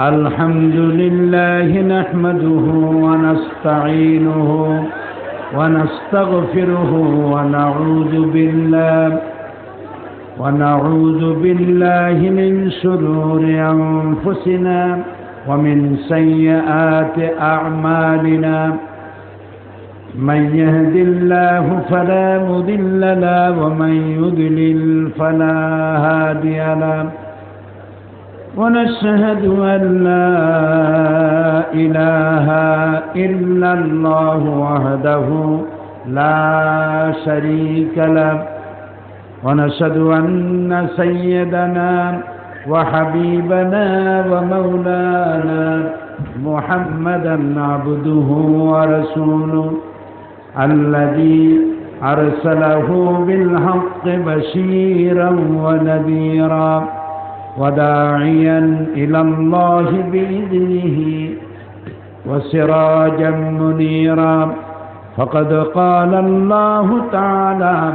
الحمد لله نحمده ونستعينه ونستغفره ونعوذ بالله من شرور أنفسنا ومن سيئات أعمالنا من يهد الله فلا مضل له ومن يضلل فلا هادي له ونشهد أن لا إله إلا الله وحده لا شريك له ونشهد أن سيدنا وحبيبنا ومولانا محمدا عبده ورسوله الذي أرسله بالحق بشيرا ونذيرا وداعيا إلى الله بإذنه وسراجا منيرا فقد قال الله تعالى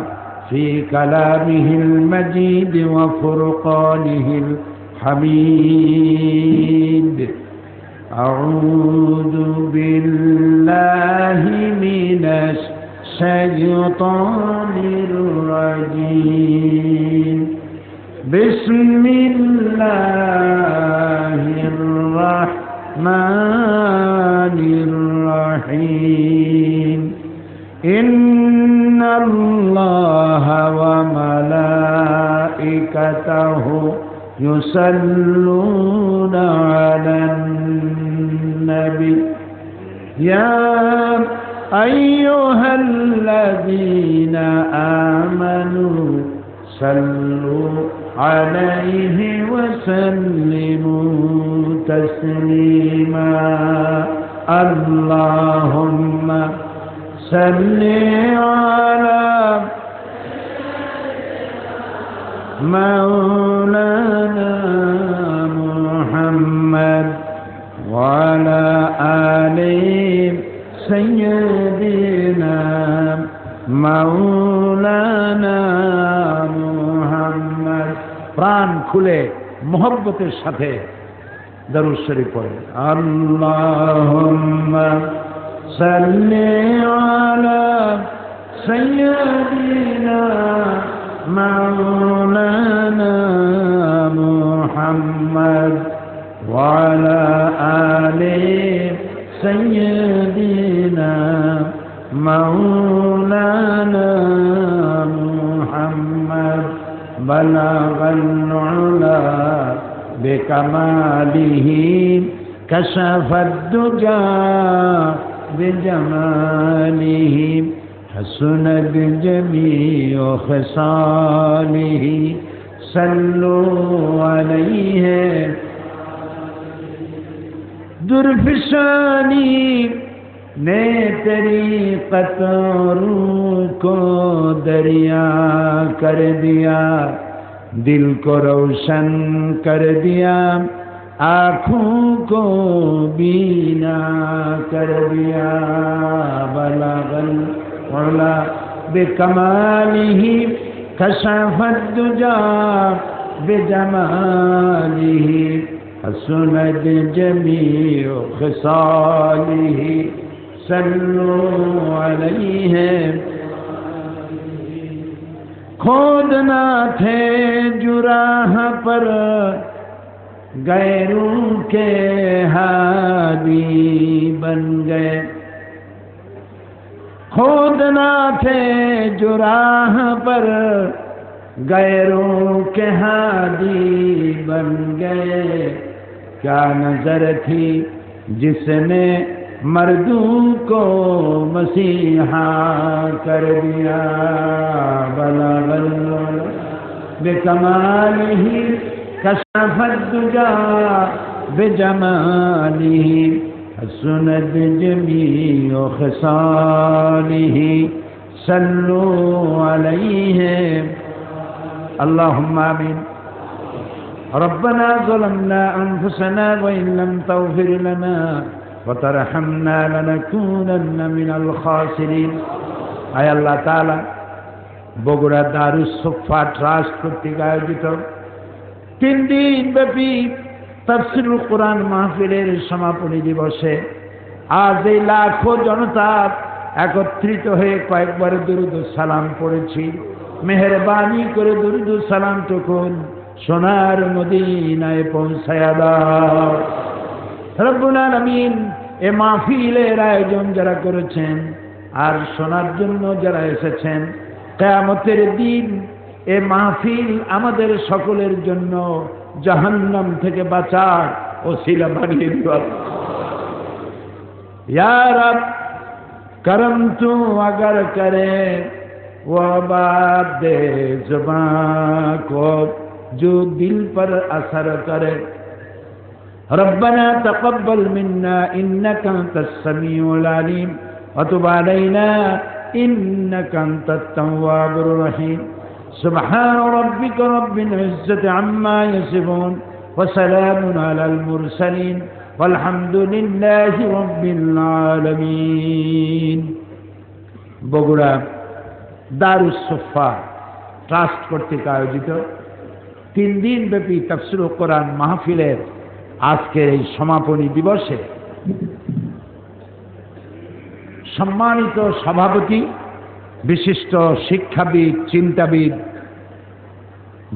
في كلامه المجيد وفرقانه الحميد أعوذ بالله من الشيطان الرجيم بسم الله الرحمن الرحيم إن الله وملائكته يصلون على النبي يا أيها الذين آمنوا صلوا عليه وسلموا تسليما اللهم صل على مولانا محمد وعلى آل سيدنا مولانا محمد প্রাণ খুলে মোহব্বতের সাথে দরুদ শরীফ পড়েন আল্লাহুম্মা সাল্লি আলা সাইয়্যিদিনা مولانا محمد وعلى آل سيدنا مولانا محمد بلغ العلا بكماله كشف الدجى بجماله حسنت جميع خصاله صلوا عليه درفشانی نے تیری قطروں کو دریا کر دیا دل کو روشن کر دیا آنکھوں کو بینا کر دیا بلغ العلا بکمالہ کشف الدجى بجمالہ حسنت جميع خصاله صلوا عليه کھودنا تھے جو راہ پر غیروں کے ہادی بن گئے کھودنا تھے جو راہ پر غیروں کے ہادی بن گئے کیا نظر تھی جس نے مردوں کو مسیحا کر دیا بلغ العلا بکمالہ کشف الدجى بجمالہ حسنت جميع خصاله صلوا عليه اللهم آمين ربنا ظلمنا أنفسنا وإن لم تغفر لنا وترحمنا لنكونن من الخاسرين আয় আল্লাহ তাআলা বগুড়া দারুস সুফা ট্রাস্ট কর্তৃক আয়োজিত তিন দিন ব্যাপী তাফসীরুল কোরআন মাহফিলের সমাপনী দিবসে আজ এই লাখো জনতা একত্রিত হয়ে কয়েকবার দুরূদ সালাম পড়েছি। মেহেরবানি করে দুরূদ সালাম টুকুন সোনার মদিনায় পৌঁছায়া দাও। রব্বুল আলামিন এ মাহফিলের আয়োজন যারা করেছেন আর শোনার জন্য যারা এসেছেন, কিয়ামতের দিন এ মাহফিল আমাদের সকলের জন্য জাহান্নাম থেকে বাঁচার ওসিলা বানিয়ে দিও। या रब करम तू अगर करे वो बात दे जुबां को जो दिल पर असर करे। रब्बना तक़ब्बल मिन्ना इन्नका अंतस समीउल अलीम व तुब अलैना इन्नका अंतत तव्वाबुर रहीम। सुब्हान रब्बिका रब्बिल इज्जति अम्मा यसिफून व सलामुन अलल मुरसलीन वल्हम्दुलिल्लाहि रब्बिल आलामीन। বগুড়া দারুস সুফা ট্রাস্ট কর্তৃক আয়োজিত 3 দিন ব্যাপী তাফসীরুল কোরআন মাহফিলের আজকের এই সমাপনী দিবসে সম্মানিত সভাপতি, বিশিষ্ট শিক্ষাবিদ, চিন্তাবিদ,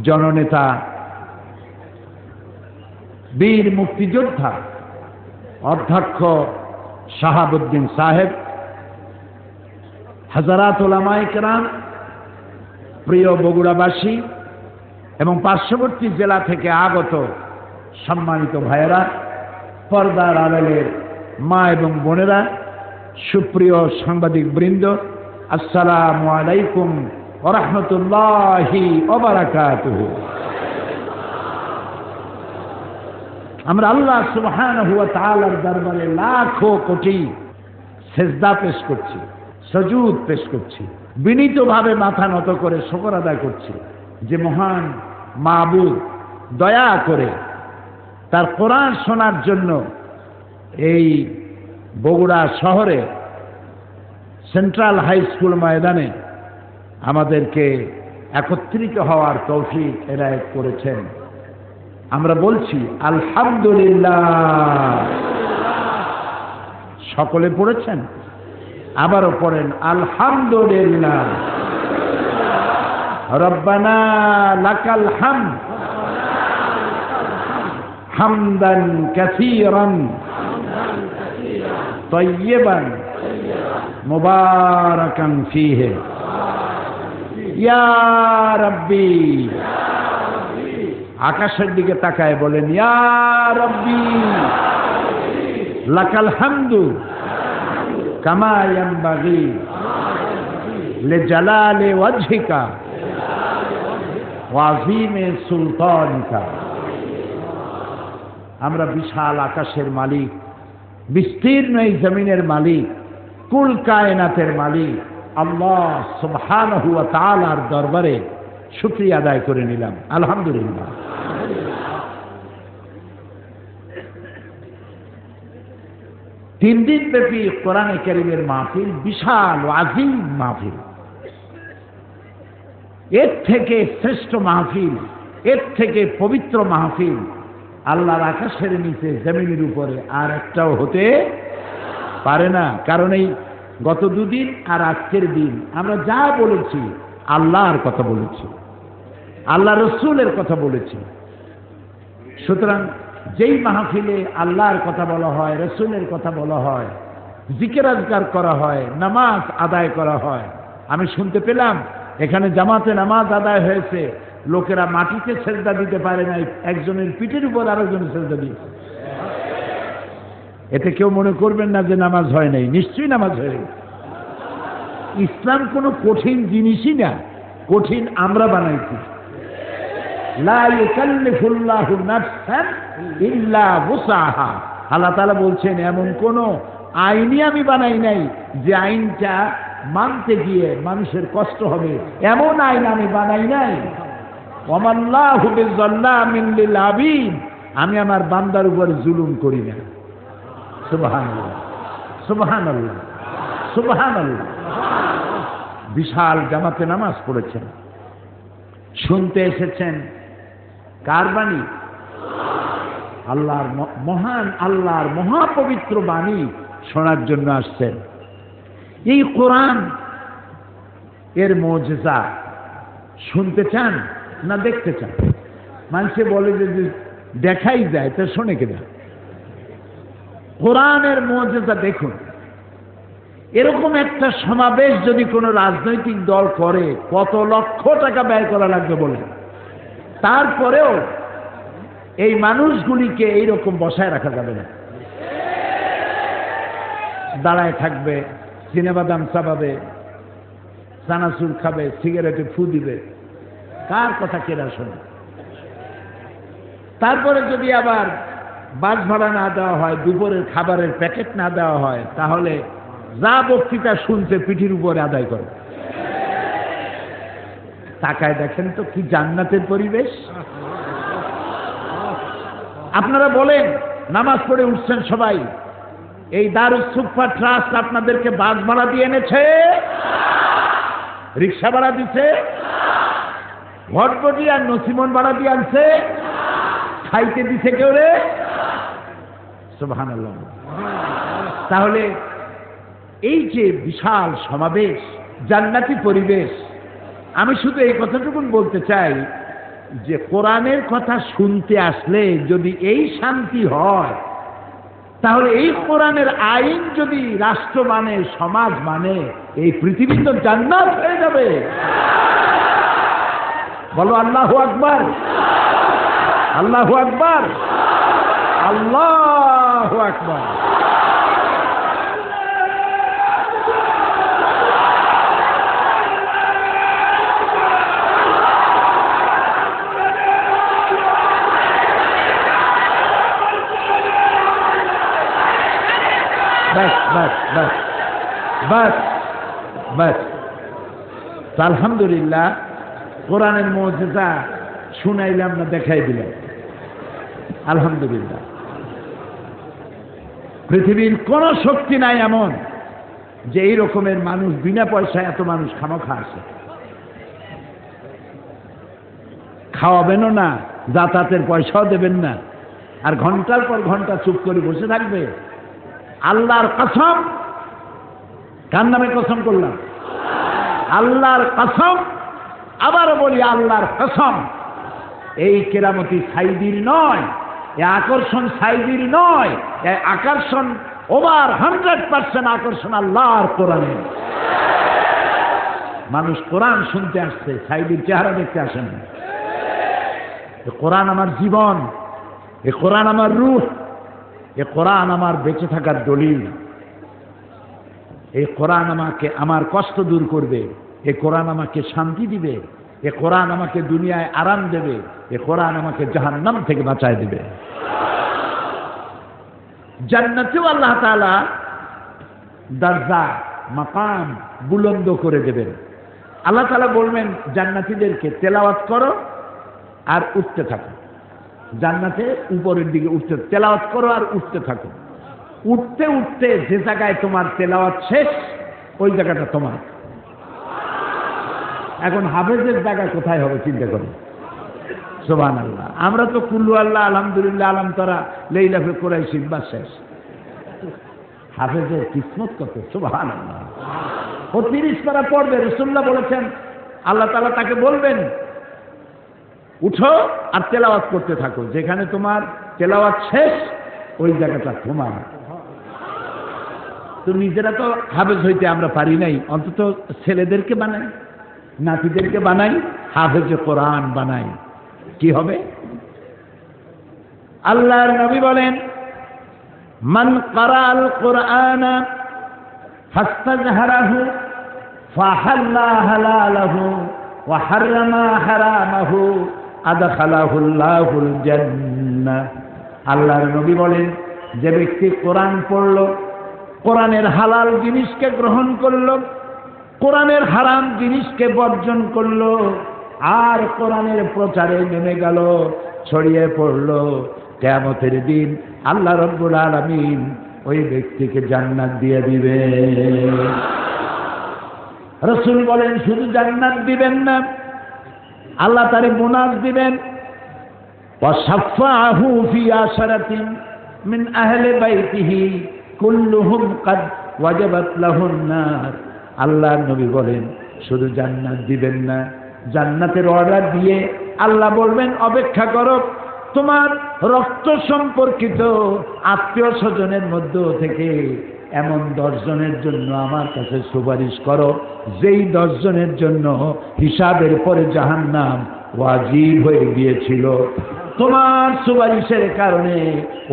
জননেতা, বীর মুক্তিযোদ্ধা অধ্যক্ষ শাহাবুদ্দিন সাহেব, হাজারাত উলামায়ে কেরাম, প্রিয় বগুড়াবাসী এবং পার্শ্ববর্তী জেলা থেকে আগত সম্মানিত ভাইয়েরা, পর্দার আড়ালের মা এবং বোনেরা, সুপ্রিয় সাংবাদিক বৃন্দ, আসসালামু আলাইকুম ওয়া রাহমাতুল্লাহি ওয়া বারাকাতুহু। আমরা আল্লাহ সুবহানাহু ওয়া তাআলার দরবারে লাখো কোটি সেজদা পেশ করছি, সুজুদ পেশ করছি, বিনীতভাবে মাথা নত করে শুকর আদায় করছি যে মহান মাবুদ দয়া করে তার কোরআন শোনার জন্য এই বগুড়া শহরে সেন্ট্রাল হাই স্কুল ময়দানে আমাদেরকে একত্রিত হওয়ার তৌফিক এনায়েত করেছেন। আমরা বলছি আলহামদুলিল্লাহ। সকলে পড়েছেন? আবারও পড়েন আলহামদুলিল্লাহ। রব্বানা লাকাল হামদ হামদান কাসীরান তাইয়্যিবান মুবারাকান ফীহি ইয়া রাব্বি। আকাশের দিকে তাকায় বলেন ইয়া রাব্বি লাকাল হামদু কামা ইয়ানবাগি লিজালালি ওয়াজহিকা ওয়া আযীমি সুলতানিকা। আমরা বিশাল আকাশের মালিক, বিস্তীর্ণ এই জমিনের মালিক, কুল কায়নাতের মালিক আল্লাহ সুবহানাহু ওয়া তাআলার দরবারে শুকরিয়া আদায় করে নিলাম। আলহামদুলিল্লাহ। তিন দিন ব্যাপী কোরআনে কারীমের মাহফিল, বিশাল ও আজিম মাহফিল। এর থেকে শ্রেষ্ঠ মাহফিল, এর থেকে পবিত্র মাহফিল আল্লাহর আকাশের নিচে জমিনের উপরে আর একটাও হতে পারে না। কারণ এই গত দুদিন আর আজকের দিন আমরা যা বলেছি আল্লাহর কথা বলেছি, আল্লাহ রসুলের কথা বলেছি। সুতরাং যেই মাহফিলে আল্লাহর কথা বলা হয়, রসুলের কথা বলা হয়, জিকির আজকার করা হয়, নামাজ আদায় করা হয়। আমি শুনতে পেলাম এখানে জামাতে নামাজ আদায় হয়েছে, লোকেরা মাটিতে সেজদা দিতে পারে না, একজনের পিঠের উপর আরেকজনের সেজদা দিয়েছে। এতে কেউ মনে করবেন না যে নামাজ হয় নাই, নিশ্চয়ই নামাজ হয়ে গেছে। ইসলাম কোনো কঠিন জিনিসই না, কঠিন আমরা বানাইছি। লা ইউকাল্লিফুল্লাহু নাফসান ইল্লা উসআহা। আল্লাহ তাআলা বলছেন এমন কোন আইনই আমি বানাই নাই যে আইনটা মানতে গিয়ে মানুষের কষ্ট হবে, এমন আইন আমি বানাই নাই। ওয়ামাল্লাহু বিযাল্লামিন লিল আবিদ। আমি আমার বান্দার উপর জুলুম করি না। সুবহানাল্লাহ, সুবহানাল্লাহ, সুবহানাল্লাহ। বিশাল জামাতে নামাজ পড়েছেন, শুনতে এসেছেন কার বাণী? আল্লাহর মহান আল্লাহর মহাপবিত্র বাণী শোনার জন্য আসছেন। এই কোরআন এর মুজিজা শুনতে চান না দেখতে চান? মানুষে বলে যে দেখাই যায়, তা শোনে কিনা? কোরআনের মুজিজা দেখুন। এরকম একটা সমাবেশ যদি কোনো রাজনৈতিক দল করে, কত লক্ষ টাকা ব্যয় করা লাগবে বলে, তারপরেও এই মানুষগুলিকে এইরকম বসায় রাখা যাবে না। দাঁড়ায় থাকবে, চিনেবাদাম চাবাবে, চানাচুর খাবে, সিগারেটে ফু দিবে, কার কথা কেনা শোনে? তারপরে যদি আবার বাস ভাড়া না দেওয়া হয়, দুপুরের খাবারের প্যাকেট না দেওয়া হয়, তাহলে যা বক্তৃতা শুনছে পিঠির উপরে আদায় করে। তাকায় দেখেন তো কি জান্নাতের পরিবেশ। আপনারা বলেন, নামাজ পড়ে উঠছেন সবাই, এই দারুস সুফা ট্রাস্ট আপনাদেরকে বাস ভাড়া দিয়ে এনেছে? রিক্সা ভাড়া দিছে? ভটভটি আর নসিমন ভাড়া দিয়ে আনছে? খাইতে দিছে কেউ রে? সুবহানাল্লাহ। তাহলে এই যে বিশাল সমাবেশ, জান্নাতি পরিবেশ, আমি শুধু এই কথাটুকুন বলতে চাই যে কোরআনের কথা শুনতে আসলে যদি এই শান্তি হয়, তাহলে এই কোরআনের আইন যদি রাষ্ট্র মানে, সমাজ মানে, এই পৃথিবী তো জান্নাত হয়ে যাবে। বলো আল্লাহু আকবার, আল্লাহু আকবার, আল্লাহু আকবার। बस बस बस बस बस। আলহামদুলিল্লাহ, কোরআনের মুজিজা শুনাইলাম না, দেখাই দিলাম। আলহামদুলিল্লাহ, পৃথিবীর কোন শক্তি নাই এমন যে এই রকমের মানুষ বিনা পয়সায় এত মানুষ খামোখা আসে। খাওয়াবেনও না, যাতায়াতের পয়সাও দেবেন না, আর ঘন্টার পর ঘন্টা চুপ করে বসে থাকবে। আল্লাহর কসম, কার নামে কসম করলাম? আল্লাহর কসম, আবারও বলি আল্লাহর কসম, এই কেরামতি সাইদির নয়, এই আকর্ষণ সাইদির নয়, এই আকর্ষণ ওভার 100% আকর্ষণ আল্লাহর কোরআনে। মানুষ কোরআন শুনতে আসছে, সাইদির চেহারা দেখতে আসেন না। কোরআন আমার জীবন, এ কোরআন আমার রূহ, এ কোরআন আমার বেঁচে থাকার দলিল। এই কোরআন আমাকে আমার কষ্ট দূর করবে, এ কোরআন আমাকে শান্তি দিবে, এ কোরআন আমাকে দুনিয়ায় আরাম দেবে, এ কোরআন আমাকে জাহান্নাম থেকে বাঁচায় দিবে। জান্নাতেও আল্লাহ তাআলা দরজা মাকাম বুলন্দ করে দেবেন। আল্লাহ তাআলা বলবেন জান্নাতীদেরকে, তেলাওয়াত করো আর উঠতে থাকো। জান্নাতে উপরের দিকে উঠতে, তেলাওয়াত করো আর উঠতে থাকো। উঠতে উঠতে যে জায়গায় তোমার তেলাওয়াত শেষ, ওই জায়গাটা তোমার। এখন হাফেজের জায়গা কোথায় হবে চিন্তা করো। সুবহানাল্লাহ। আমরা তো কুল্লু আল্লাহ, আলহামদুলিল্লাহ, আলম তারা, লাইলাফে কুরাইশি, বাস শেষ। হাফেজের কিসমত কত! সুবহানাল্লাহ। ও 30 পারা পড়বে। রাসূলুল্লাহ বলেছেন, আল্লাহ তাআলা তাকে বলবেন উঠো আর তেলাওয়াত করতে থাকো, যেখানে তোমার তেলাওয়াত শেষ ওই জায়গাটা তোমার। তো নিজেরা তো হাফেজ হইতে আমরা পারি নাই, অন্তত ছেলেদেরকে বানাই, নাতিদেরকে বানাই, হাফেজে কোরআন বানাই, কি হবে? আল্লাহর নবী বলেন, মান ক্বারাআল কুরআনা ফাস্তাজহারাহু ফাহাল্লা হালালাহু ওয়া হাররামা হারামাহু আদখালাহুল্লাহুল জান্নাহ। আল্লাহর নবী বলেন, যে ব্যক্তি কোরআন পড়ল, কোরআনের হালাল জিনিসকে গ্রহণ করল, কোরআনের হারাম জিনিসকে বর্জন করল, আর কোরআনের প্রচারে নেমে গেল, ছড়িয়ে পড়ল, কিয়ামতের দিন আল্লাহ রাব্বুল আলামিন ওই ব্যক্তিকে জান্নাত দিয়ে দিবে। রাসূল বলেন, শুধু জান্নাত দিবেন না, আল্লাহ তারে বোনাস দিবেন। وشفعه في عشرة من أهل بيته كلهم قد وجبت له النار আল্লাহ নবী বলেন শুধু জান্নাত দিবেন না, জান্নাতের অর্ডার দিয়ে আল্লাহ বলবেন অপেক্ষা করো, তোমার রক্ত সম্পর্কিত আত্মীয় স্বজনের মধ্য থেকে এমন 10 জনের জন্য আমার কাছে সুপারিশ করো, যেই 10 জনের জন্য হিসাবের পরে জাহান্নাম ওয়াজিব হয়ে গিয়েছিল। তোমার সুপারিশের কারণে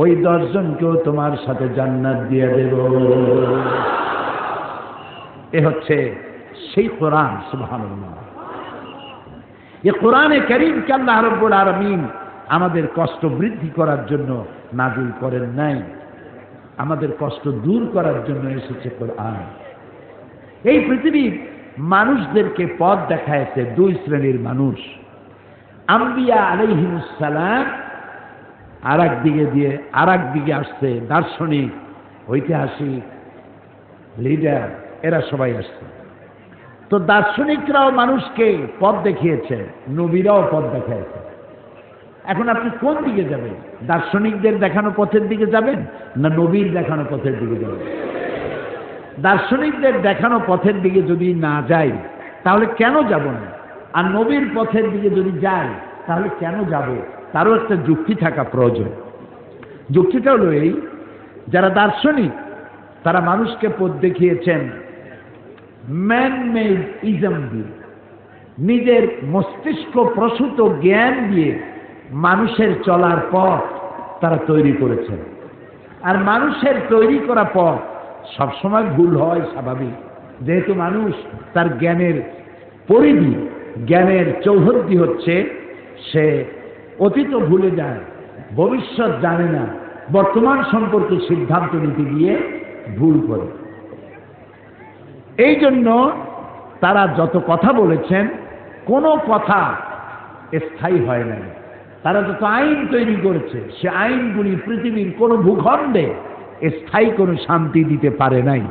ওই 10 জনকেও তোমার সাথে জান্নাত দিয়ে দেব। এ হচ্ছে সেই কোরআন। সুবহানাল্লাহ। এই কোরআনে কারীমকে আল্লাহ রাব্বুল আলামিন আমাদের কষ্ট বৃদ্ধি করার জন্য নাযিল করেন নাই, আমাদের কষ্ট দূর করার জন্য এসেছে কোরআন। এই পৃথিবীর মানুষদেরকে পথ দেখাইছে 2 শ্রেণীর মানুষ। আম্বিয়া আলাইহিমুস সালাম আরেক দিকে আসছে দার্শনিক, ঐতিহাসিক, লিডার, এরা সবাই আসছে। তো দার্শনিকরাও মানুষকে পথ দেখিয়েছে, নবীরাও পথ দেখাইছে। এখন আপনি কোন দিকে যাবেন? দার্শনিকদের দেখানো পথের দিকে যাবেন না নবীর দেখানো পথের দিকে যাবেন? দার্শনিকদের দেখানো পথের দিকে যদি না যাই তাহলে কেন যাব না? আর নবীর পথের দিকে যদি যাই তাহলে কেন যাব? তারও একটা যুক্তি থাকা প্রয়োজন। যুক্তিটা হলো এই, যারা দার্শনিক তারা মানুষকে পথ দেখিয়েছেন ম্যান মেড ইজম দিয়ে, নিজের মস্তিষ্ক প্রসূত জ্ঞান দিয়ে মানুষের চলার পথ তারা তৈরি করেছেন। আর মানুষের তৈরি করা পথ সবসময় ভুল হয়, স্বাভাবিক, যেহেতু মানুষ তার জ্ঞানের পরিধি, জ্ঞানের চৌহদ্দি হচ্ছে সে অতীত ভুলে যায়, ভবিষ্যৎ জানে না, বর্তমান সম্পর্কে সিদ্ধান্ত নিতে গিয়ে ভুল করে। এই জন্য তারা যত কথা বলেছেন কোনো কথা স্থায়ী হয় নাই। তারা যত আইন তৈরি করেছে সে আইনগুলি পৃথিবীর কোনো ভূখণ্ডে স্থায়ী কোনো শান্তি দিতে পারে নাই।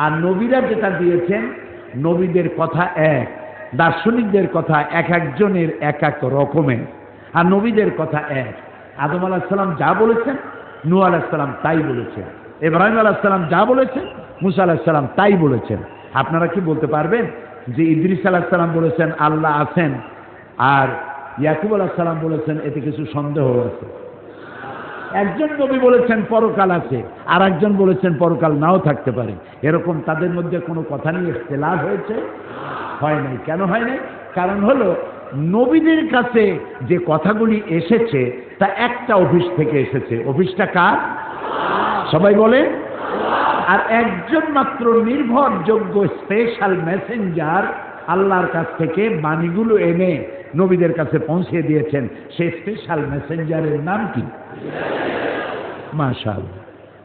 আর নবীরা যেটা দিয়েছেন, নবীদের কথা এক, দার্শনিকদের কথা এক একজনের এক এক রকমের, আর নবীদের কথা এক। আদম আলাইহিস সালাম যা বলেছেন নূহ আলাইহিস সালাম তাই বলেছেন, ইব্রাহিম আলাইহিস সালাম যা বলেছেন মুসা আলাইহিস সালাম তাই বলেছেন। আপনারা কি বলতে পারবেন যে ইদ্রিস আলাইহিস সালাম বলেছেন আল্লাহ আছেন আর ইয়াকুব আলাইহিস সালাম বলেছেন এতে কিছু সন্দেহ আছে? একজন নবী বলেছেন পরকাল আছে, আর একজন বলেছেন পরকাল নাও থাকতে পারে। এরকম তাদের মধ্যে কোনো কথা নিয়ে ইখতিলাফ হয়েছে? হয় নাই। কেন হয় নাই? কারণ হলো নবীদের কাছে যে কথাগুলি এসেছে তা একটা অফিস থেকে এসেছে। অফিসটা কার? সবাই বলে। আর একজন মাত্র নির্ভরযোগ্য স্পেশাল মেসেঞ্জার আল্লাহর কাছ থেকে বাণীগুলো এনে নবীদের কাছে পৌঁছে দিয়েছেন। সেই স্পেশাল মেসেঞ্জারের নাম কি? মাশাআল্লাহ,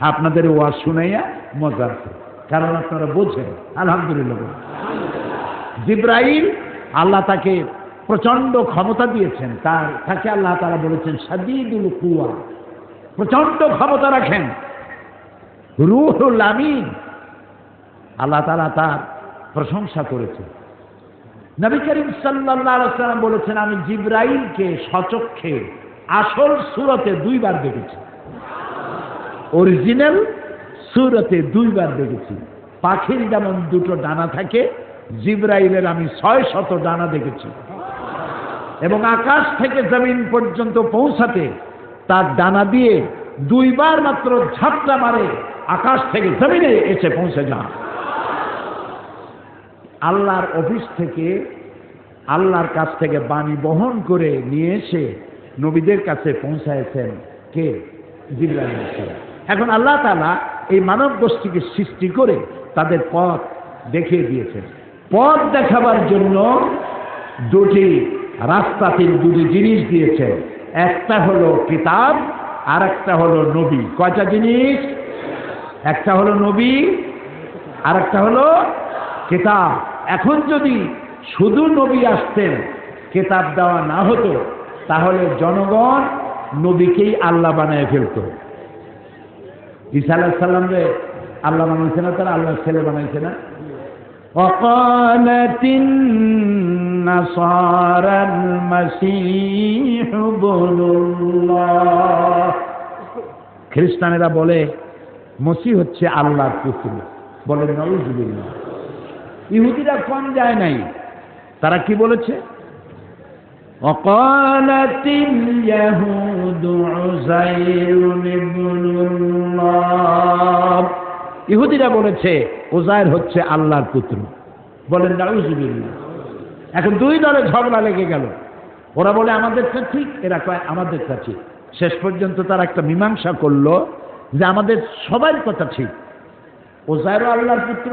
আপনাদের ওয়াজ শুনাইয়া মজা আছে, কারণ আপনারা বোঝেন। আলহামদুলিল্লাহ। জিবরাইল, আল্লাহ তাকে প্রচন্ড ক্ষমতা দিয়েছেন, তাকে আল্লাহ তাআলা বলেছেন শাদীদুল কুওয়া, প্রচন্ড ক্ষমতা রাখেন। রূহুল আমিন, আল্লাহ তাআলা তার প্রশংসা করেছেন। নবী করিম সাল্লাল্লাহু আলাইহি ওয়াসাল্লাম বলেছেন আমি জিবরাইলকে সচক্ষে আসল সূরতে 2 বার দেখেছি, অরিজিনাল সূরতে 2 বার দেখেছি। পাখির যেমন 2টো ডানা থাকে, জিবরাইলের আমি 600 ডানা দেখেছি। এবং আকাশ থেকে জমিন পর্যন্ত পৌঁছাতে তার ডানা দিয়ে 2 বার মাত্র ঝাপটা মারে, আকাশ থেকে জমিনে এসে পৌঁছে যান। আল্লাহর অফিস থেকে, আল্লাহর কাছ থেকে বাণী বহন করে নিয়ে এসে নবীদের কাছে পৌঁছায়ছেন কে? জিবরাইল আলাইহিস সালাম। এখন আল্লাহ তাআলা এই মানব গোষ্ঠীকে সৃষ্টি করে তাদের পথ দেখিয়ে দিয়েছেন। পথ দেখাবার জন্য 2টি রাস্তা, 2টি জিনিস দিয়েছেন। একটা হলো কিতাব আর একটা হলো নবী। কয়টা জিনিস? একটা হলো নবী আর একটা হলো কিতাব। এখন যদি শুধু নবী আসতেন, কিতাব দেওয়া না হতো, তাহলে জনগণ নবীকেই আল্লাহ বানায় ফেলত। ঈসা আলাইহিস সালামকে আল্লাহ বানাইছে না, তারা আল্লাহর ছেলে বানাইছে না। وقالت নাসারাল মাসীহ ইবনুল্লাহ। খ্রিস্টানেরা বলে মসিহ হচ্ছে আল্লাহর পুত্র, বলে নাউযুবিল্লাহ। ইহুদিরা কম যায় নাই, তারা কি বলেছে? ওয়াকালাতিল ইয়াহুদু উযাইরুন ইবনুল্লাহ। ইহুদিরা বলেছে উযাইর হচ্ছে আল্লাহর পুত্র, বলেন নাউযুবিল্লাহ। এখন দুই দলে ঝগড়া লেগে গেল, ওরা বলে আমাদেরটা ঠিক, এরা কয় আমাদেরটা ঠিক। শেষ পর্যন্ত তারা একটা মীমাংসা করলো যে আমাদের সবার কথা ঠিক, উযাইরও আল্লাহর পুত্র,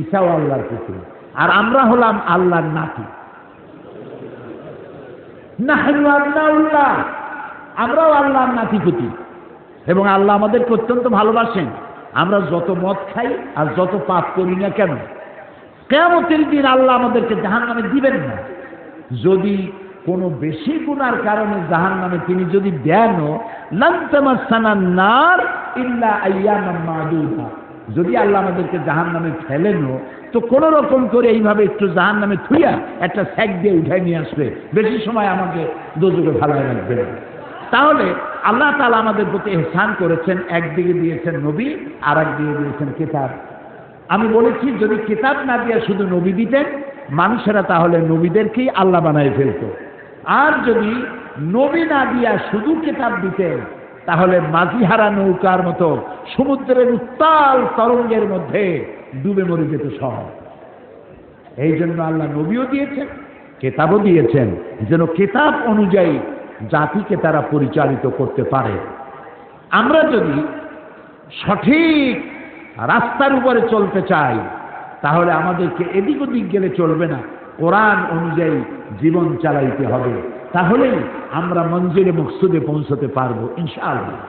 ঈসাও আল্লাহর পুত্র, আর আমরা হলাম আল্লাহর নাতি। নাহনু আবনাউল্লাহ, আমরাও আল্লাহর নাতিপুতি, এবং আল্লাহ আমাদেরকে অত্যন্ত ভালোবাসেন। আমরা যত মদ খাই আর যত পাপ করি না কেন, কিয়ামতের দিন আল্লাহ আমাদেরকে জাহান্নামে দিবেন না। যদি কোনো বেশি গুনার কারণে জাহান্নামে তিনি যদি দেনও, লান তামাসসানান নার ইল্লা আইয়ামান মাদুদা, যদি আল্লাহ আমাদেরকে জাহান্নামে ফেলেনও তো কোন রকম করে এইভাবে একটু জাহান্নামে থুইয়া একটা স্যাক দিয়ে উঠাই নিয়ে আসবে, বেশি সময় আমাকে দোজখে ফালায় রাখবে না। তাহলে আল্লাহ তাআলা আমাদের প্রতি ইহসান করেছেন, একদিকে দিয়েছেন নবী, আর একদিকে দিয়েছেন কিতাব। আমি বলেছি যদি কিতাব না দিয়ে শুধু নবী দিতেন, মানুষেরা তাহলে নবীদেরকেই আল্লাহ বানায় ফেলত। আর যদি নবী না দিয়া শুধু কিতাব দিতেন, তাহলে মাঝিহারা নৌকার মতো সমুদ্রের উত্তাল তরঙ্গের মধ্যে ডুবে মরে যেত সব। এই জন্য আল্লাহ নবীও দিয়েছেন, কিতাবও দিয়েছেন, যেন কিতাব অনুযায়ী জাতিকে তারা পরিচালিত করতে পারে। আমরা যদি সঠিক রাস্তার উপরে চলতে চাই, তাহলে আমাদেরকে এদিক ওদিক গেলে চলবে না, কোরআন অনুযায়ী জীবন চালাইতে হবে। তাহলেই আমরা মঞ্জিলে মকসুদে পৌঁছতে পারবো ইনশাআল্লাহ।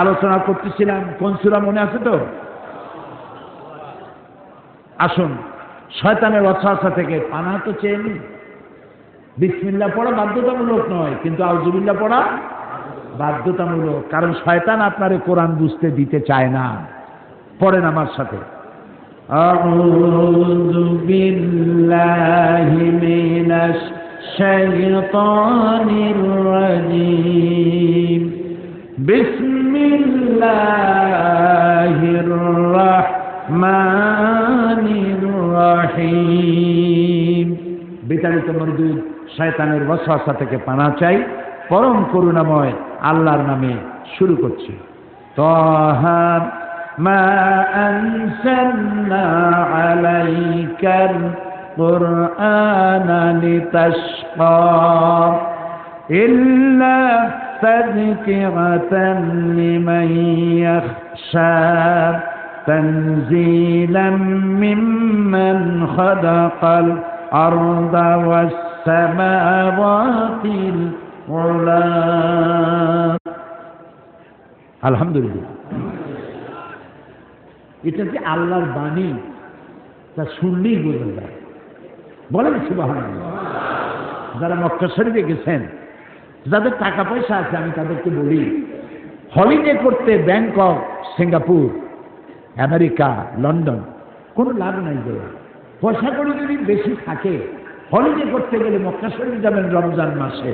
আলোচনা করতেছিলাম কোন সূরা মনে আছে তো? আসুন, শয়তানের ওয়াসওয়াসা থেকে পানাহ তো চেয়ে নিই। বিসমিল্লাহ পড়া বাধ্যতামূলক নয়, কিন্তু আউযুবিল্লাহ পড়া বাধ্যতামূলক, কারণ শয়তান আপনারে কোরআন বুঝতে দিতে চায় না। পড়েন আমার সাথে, আউযু বিল্লাহি মিনাশ শাইতানির রাজীম, বিসমিল্লাহির রাহমানির রাহিম। বিতাড়িত মরদুদ শয়তানের ওয়াসওয়াসা থেকে পানাহ চাই, পরম করুণাময় আল্লাহর নামে শুরু করছি। তাহা মা আনসালনা আলাইকাল কুরআনা লিতাশকা ইল্লা তাযকিরাতান লিমান ইয়াখশা তানজিলাম মিম্মান খালাকাল আরদা ওয়াস সামাওয়াতিল উলা। আলহামদুলিল্লাহ, এটা যে আল্লাহর বাণী তা শুনলেই বোঝা যায়। বলেন সুবহানাল্লাহ। যারা মক্কা শরীফে গেছেন, যাদের টাকা পয়সা আছে, আমি তাদেরকে বলি হলিডে করতে ব্যাংকক, সিঙ্গাপুর, আমেরিকা, লন্ডন কোনো লাভ নাই। যে পয়সা করে যদি বেশি থাকে, হলিডে করতে গেলে মক্কা শরীফ যাবেন রমজান মাসে,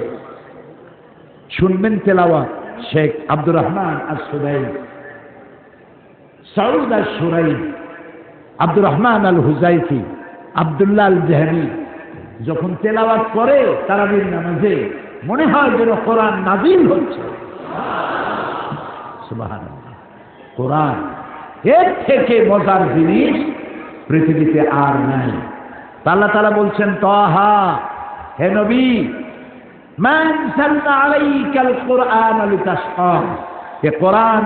শুনবেন তেলাওয়াত শেখ আব্দুর রহমান আস-সুদাই, সাউদ আশ-শুরাই, আব্দুর রহমান আল হুজাইফি, আব্দুল্লাহ আল জাহমি যখন তেলাওয়াত করে তারাবির নামাজে, মনে হয় যেন কোরআন নাযিল হচ্ছে। সুবহানাল্লাহ। কোরআন এর থেকে মজার জিনিস পৃথিবীতে আর নাই। আল্লাহ তাআলা বলছেন, তাহা, হে নবী, মা আনসালনা আলাইকাল কুরআনা লিতাশকা, এ কোরআন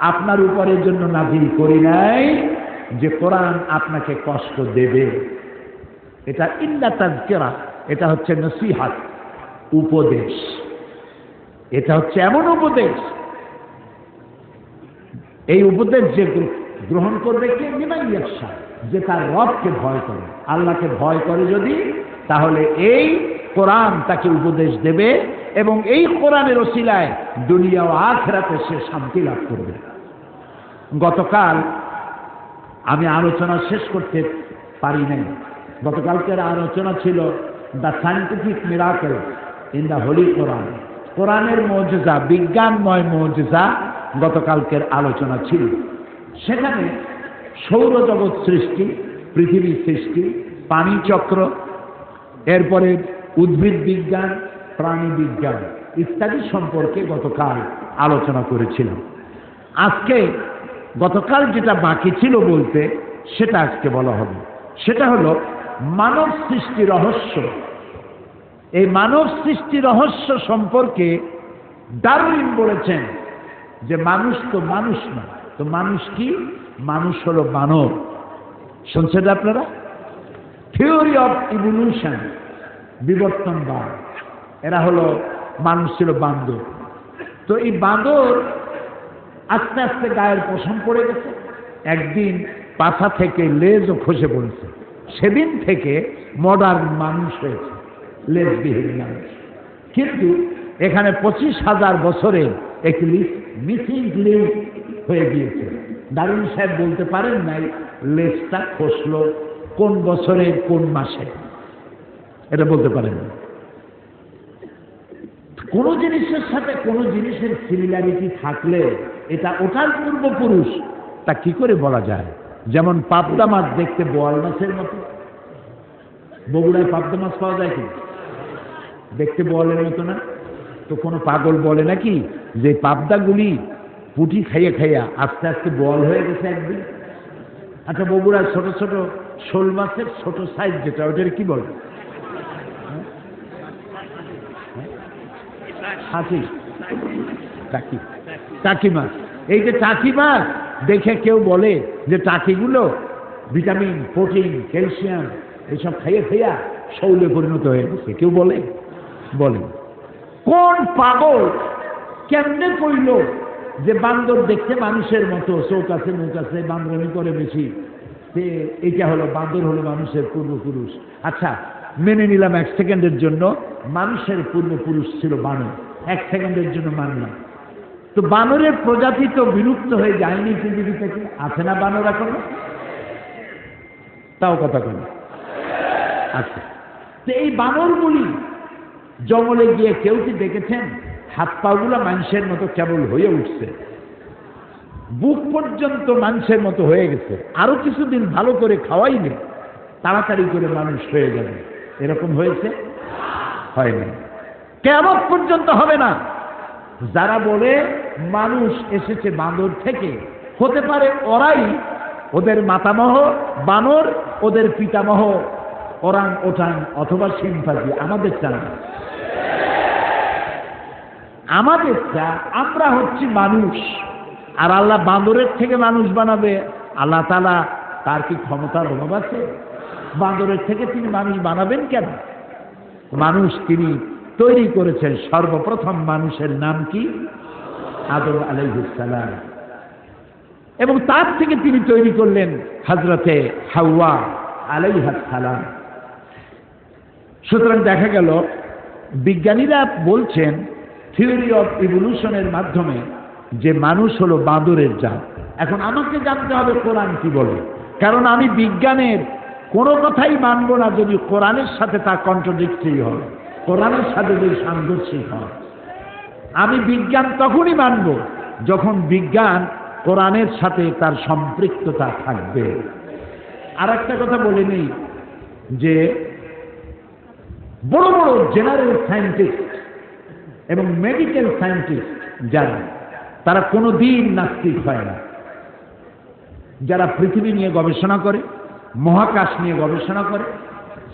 আপনার উপরের জন্য নাযিল করি নাই যে কোরআন আপনাকে কষ্ট দেবে। এটা ইল্লা তাযকিরা, এটা হচ্ছে নসিহত, উপদেশ। এটা হচ্ছে এমন উপদেশ, এই উপদেশ যে গ্রহণ করবে কে? লিমান ইয়াখশা, যে তার রবকে ভয় করে, আল্লাহকে ভয় করে যদি, তাহলে এই কোরআন তাকে উপদেশ দেবে এবং এই কোরআনের ওসিলায় দুনিয়া ও আখিরাতে সে শান্তি লাভ করবে। গতকাল আমি আলোচনা শেষ করতে পারি নাই, গতকালকের আলোচনা ছিল the scientific miracle in the holy Quran, কোরআনের মুজিজা, বিজ্ঞানময় মুজিজা গতকালকের আলোচনা ছিল। সেখানে সৌরজগৎ সৃষ্টি, পৃথিবী সৃষ্টি, পানি চক্র, এরপরে উদ্ভিদ বিজ্ঞান, প্রাণী বিজ্ঞান ইত্যাদি সম্পর্কে গতকাল আলোচনা করেছিলাম। আজকে গতকাল যেটা বাকি ছিল বলতে সেটা আজকে বলা হবে। সেটা হলো মানব সৃষ্টি রহস্য। এই মানব সৃষ্টি রহস্য সম্পর্কে ডারউইন বলেছেন যে মানুষ তো মানুষ না, তো মানুষ কি? মানুষ হলো বানর। শুনছেন আপনারা? থিওরি অফ ইভলিউশন, বিবর্তনবাদ, এরা হলো মানুষ ছিল বান্দর। তো এই বান্দর আস্তে আস্তে গায়ের পশম পড়ে গেছে, একদিন পাছা থেকে লেজও খসে পড়েছে, সেদিন থেকে মডার্ন মানুষ হয়েছে, লেজবিহীন মানুষ। কিন্তু এখানে 25,000 বছরের একটি মিসিং লিঙ্ক হয়ে গিয়েছে। ডারউইন সাহেব বলতে পারেন নাই লেজটা খসলো কোন বছরে কোন মাসে, এটা বলতে পারেন না। কোনো জিনিসের সাথে কোনো জিনিসের সিমিলারিটি থাকলে এটা ওটার পূর্বপুরুষ, তা কি করে বলা যায়? যেমন পাবদা মাছ দেখতে বোয়াল মাছের মতো। বগুড়ায় পাবদা মাছ পাওয়া যায় কি? দেখতে বোয়ালের মতো না? তো কোনো পাগল বলে নাকি যে পাবদাগুলি পুঁটি খাইয়ে খাইয়া আস্তে আস্তে বোয়াল হয়ে গেছে একদিন? আচ্ছা, বগুড়ায় ছোট ছোট শোল মাছের ছোট সাইজ যেটা, ওটার কি বলে? টাকি মাছ। এই যে টাকি মাছ দেখে কেউ বলে যে টাকিগুলো ভিটামিন, প্রোটিন, ক্যালসিয়াম এইসব খাইয়ে খাইয়া শৌলে পরিণত হয়ে গেছে, কেউ বলে? বলে। কোন পাগল কেমনে কইল যে বান্দর দেখতে মানুষের মতো, চোখ আছে, মুখ আছে, বান্দরামি করে বেশি, এইটা হলো বান্দর, হলো মানুষের পূর্বপুরুষ। আচ্ছা, মেনে নিলাম 1 সেকেন্ডের জন্য মানুষের পূর্বপুরুষ ছিল বানর, 1 সেকেন্ডের জন্য মানলাম। তো বানরের প্রজাতি তো বিলুপ্ত হয়ে যায়নি পৃথিবী থেকে, আছে না বানর এখনো? তাও কথা বলি। আচ্ছা, তো এই বানরগুলি জঙ্গলে গিয়ে কেউ কি দেখেছেন হাত পাগুলা মানুষের মতো কেবল হয়ে উঠছে, বুক পর্যন্ত মানুষের মতো হয়ে গেছে, আরো কিছুদিন ভালো করে খাওয়াইলে তাড়াতাড়ি করে মানুষ হয়ে যাবে, এরকম হয়েছে? হয়নি, কিয়ামত পর্যন্ত হবে না। যারা বলে মানুষ এসেছে বান্দর থেকে, হতে পারে ওরাই, ওদের মাতামহ বানর, ওদের পিতামহ ওরাং ওটাং অথবা সিম্পাজি, আমাদের চান, আমাদেরটা, আমরা হচ্ছি মানুষ। আর আল্লাহ বান্দরের থেকে মানুষ বানাবে? আল্লাহ তাআলা তার কি ক্ষমতার অভাব আছে? বান্দরের থেকে তিনি মানুষ বানাবেন কেন? মানুষ তিনি তৈরি করেছেন। সর্বপ্রথম মানুষের নাম কি? আদম আলাইহিস সালাম। এবং তার থেকে তিনি তৈরি করলেন হযরতে হাওয়া আলাইহাস সালাম। সুতরাং দেখা গেল বিজ্ঞানীরা বলছেন থিওরি অফ ইভলিউশনের মাধ্যমে যে মানুষ হলো বাঁদরের জাত। এখন আমাকে জানতে হবে কোরআন কি বলে, কারণ আমি বিজ্ঞানের কোনো কথাই মানব না যদি কোরআনের সাথে তা কন্ট্রাডিক্টরি হয়, কোরআনের সাথে যদি সাংঘর্ষিক হয়। আমি বিজ্ঞান তখনই মানব যখন বিজ্ঞান কোরআনের সাথে তার সম্পৃক্ততা থাকবে। আর একটা কথা বলে নেই যে বড় বড় জেনারেল সায়েন্টিস্ট এবং মেডিকেল সায়েন্টিস্ট যারা, তারা কোনো দিন নাস্তিক হয় না। যারা পৃথিবী নিয়ে গবেষণা করে, মহাকাশ নিয়ে গবেষণা করে,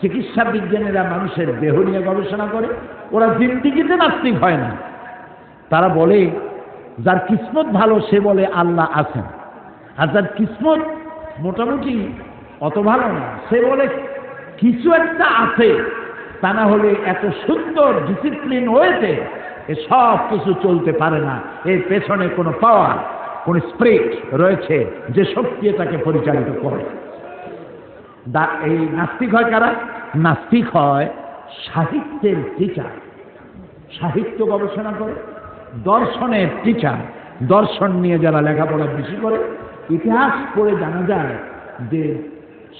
চিকিৎসা বিজ্ঞানীরা মানুষের দেহ নিয়ে গবেষণা করে, ওরা জিন্দিগিতে নাস্তিক হয় না। তারা বলে যার কিসমত ভালো সে বলে আল্লাহ আছেন, আর যার কিসমত মোটামুটি অত ভালো না সে বলে কিছু একটা আছে, তা না হলে এত সুন্দর ডিসিপ্লিন হয়েছে এ সব কিছু চলতে পারে না, এর পেছনে কোনো পাওয়ার, কোন স্পিরিট রয়েছে যে শক্তি তাকে পরিচালিত করে। এই নাস্তিক হয় কারা? নাস্তিক হয় সাহিত্যের টিচার, সাহিত্য গবেষণা করে, দর্শনের টিচার, দর্শন নিয়ে যারা লেখাপড়া বেশি করে। ইতিহাস পড়ে জানা যায় যে